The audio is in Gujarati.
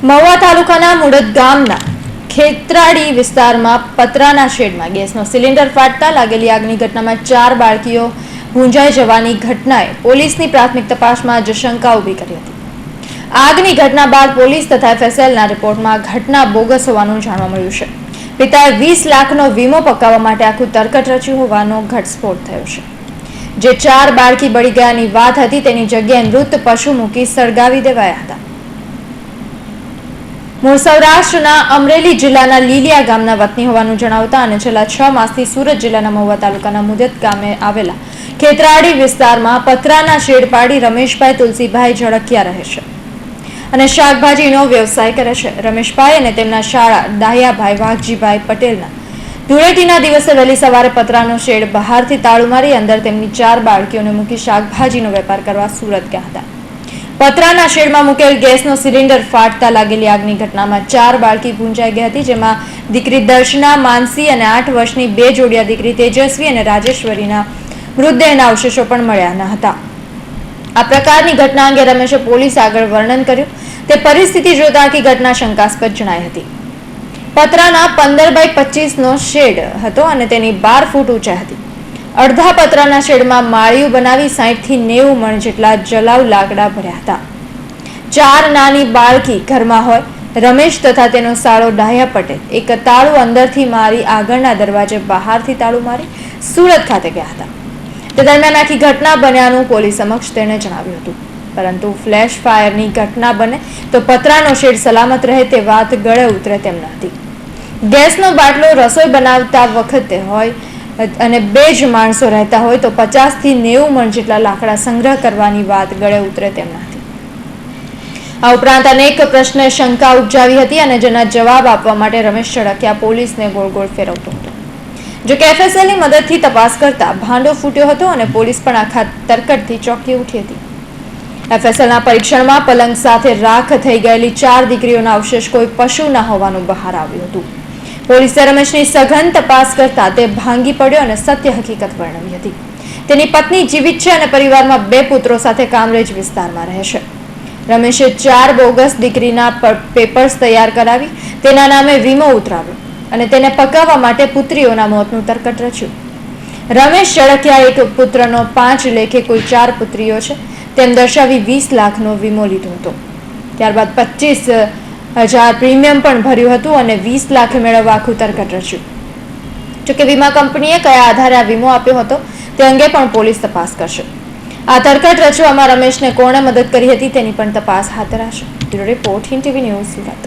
મહુવા તાલુકાના મુડદ ગામના ખેતરાડી વિસ્તારમાં પતરાના શેડમાં ગેસનો સિલિન્ડર ફાટતા લાગેલી આગની ઘટનામાં 4 બાળકીઓ ભૂંજાઈ જવાની ઘટનાએ પોલીસની પ્રાથમિક તપાસમાં જ શંકા ઊભી કરી હતી. આગની ઘટના બાદ પોલીસ તથા FSLના રિપોર્ટમાં ઘટના બોગસ હોવાનું જાણવા મળ્યું છે. પિતાએ 20 લાખનો વીમો પકાવવા માટે આખું તરકટ રચ્યું હોવાનો ઘટસ્ફોટ થયો છે. જે 4 બાળકી બળી ગયાની વાત હતી તેની જગ્યાએ મૃત પશુ મૂકી સળગાવી દેવાયા હતા. મૂળ સૌરાષ્ટ્રના અમરેલી જિલ્લાના લીલિયા ગામના વતની હોવાનું જણાવતા અને છેલ્લા 6 માસથી સુરત જિલ્લાના મહુવા તાલુકાના મુદત ગામે આવેલા ખેતરાડી વિસ્તારમાં પતરાના શેડ પાડી રમેશભાઈ તુલસીભાઈ ઝળકિયા રહે છે અને શાકભાજીનો વ્યવસાય કરે છે. રમેશભાઈ અને તેમના શાળા દાહિયાભાઈ વાઘજીભાઈ પટેલના ધૂળેટીના દિવસે વહેલી સવારે પતરાનો શેડ બહારથી તાળું મારી અંદર તેમની 4 બાળકીઓને મૂકી શાકભાજીનો વેપાર કરવા સુરત ગયા હતા. પતરાના શેડમાં મૂકેલ ગેસનો સિલિન્ડર ફાટતા લાગેલી આગની ઘટનામાં 4 બાળકી ભૂંજાઈ ગઈ હતી, જેમાં દીકરી દર્શના, માનસી અને 8 વર્ષની 2 જોડિયા દીકરી તેજસ્વી અને રાજેશ્વરીના મૃતદેહના અવશેષો પણ મળ્યા ન હતા. આ પ્રકારની ઘટના અંગે રમેશે પોલીસ આગળ વર્ણન કર્યું. તે પરિસ્થિતિ જોતા આખી ઘટના શંકાસ્પદ જણાઈ હતી. પતરાના 15x25નો શેડ હતો અને તેની 12 ફૂટ ઊંચાઈ હતી. અડધા પતરાના શેડમાં માળિયું બનાવી 60 થી 90 મણ જેટલા જલાઉ લાકડા ભર્યા હતા. 4 નાની બાળકી ઘરમાં હોય. રમેશ તથા તેનો સાળો ડાહ્યા પટેલ એક તાળું અંદરથી મારી આગળના દરવાજે બહારથી તાળું મારી સુરત ખાતે ગયા હતા. તે દરમિયાન આખી ઘટના બન્યાનું પોલીસ સમક્ષ તેણે જણાવ્યું હતું. પરંતુ ફ્લેશ ફાયરની ઘટના બને તો પતરાનો શેડ સલામત રહે તે વાત ગળે ઉતરે તેમ ન હતી. ગેસનો બાટલો રસોઈ બનાવતા વખતે હોય અને 2 જ માણસો રહેતા હોય તો 50 થી 90 મણ જેટલા લાકડા સંગ્રહ કરવાની વાત ગળે ઉતરે તેમ નથી. આ ઉપરાંત અનેક પ્રશ્ને શંકા ઉપજાવી હતી અને જેના જવાબ આપવા માટે રમેશ ઝળકિયા પોલીસને ગોળ ગોળ ફેરવતો હતો. જો કે FSLની મદદથી તપાસ કરતા ભાંડો ફૂટ્યો હતો અને પોલીસ પણ આખા તરકટથી ચોંકી ઉઠી હતી. FSLના પરીક્ષણમાં પલંગ સાથે રાખ થઈ ગયેલી 4 દીકરીઓના અવશેષ કોઈ પશુના હોવાનું બહાર આવ્યું હતું. પોલીસે રમેશની સઘન તપાસ કરતા તે ભાંગી પડ્યો અને સત્ય હકીકત વર્ણવી હતી. તેની પત્ની જીવિત છે અને પરિવારમાં 2 પુત્રો સાથે કામરેજ વિસ્તારમાં રહે છે. રમેશે 4 બોગસ દીકરીના પેપર્સ તૈયાર કરાવી તેના નામે વીમો ઉતરાવ્યો અને તેને પકાવવા માટે પુત્રીઓના મોતનું તરકટ રચ્યું. રમેશ ઝળકિયા એક પુત્રનો 5 લેખે કુલ 4 પુત્રીઓ છે તેમ દર્શાવી 20 લાખનો વીમો લીધો હતો. ત્યારબાદ 25,000 પ્રીમિયમ પણ ભર્યું હતું અને 20 લાખે મેળવવા આખું તરકટ રચ્યું. જોકે વીમા કંપનીએ કયા આધારે આ વીમો આપ્યો હતો તે અંગે પણ પોલીસ તપાસ કરશે. આ તરકટ રચવામાં રમેશને કોણે મદદ કરી હતી તેની પણ તપાસ હાથ ધરાશે. Bureau report, Hind TV news, Surat.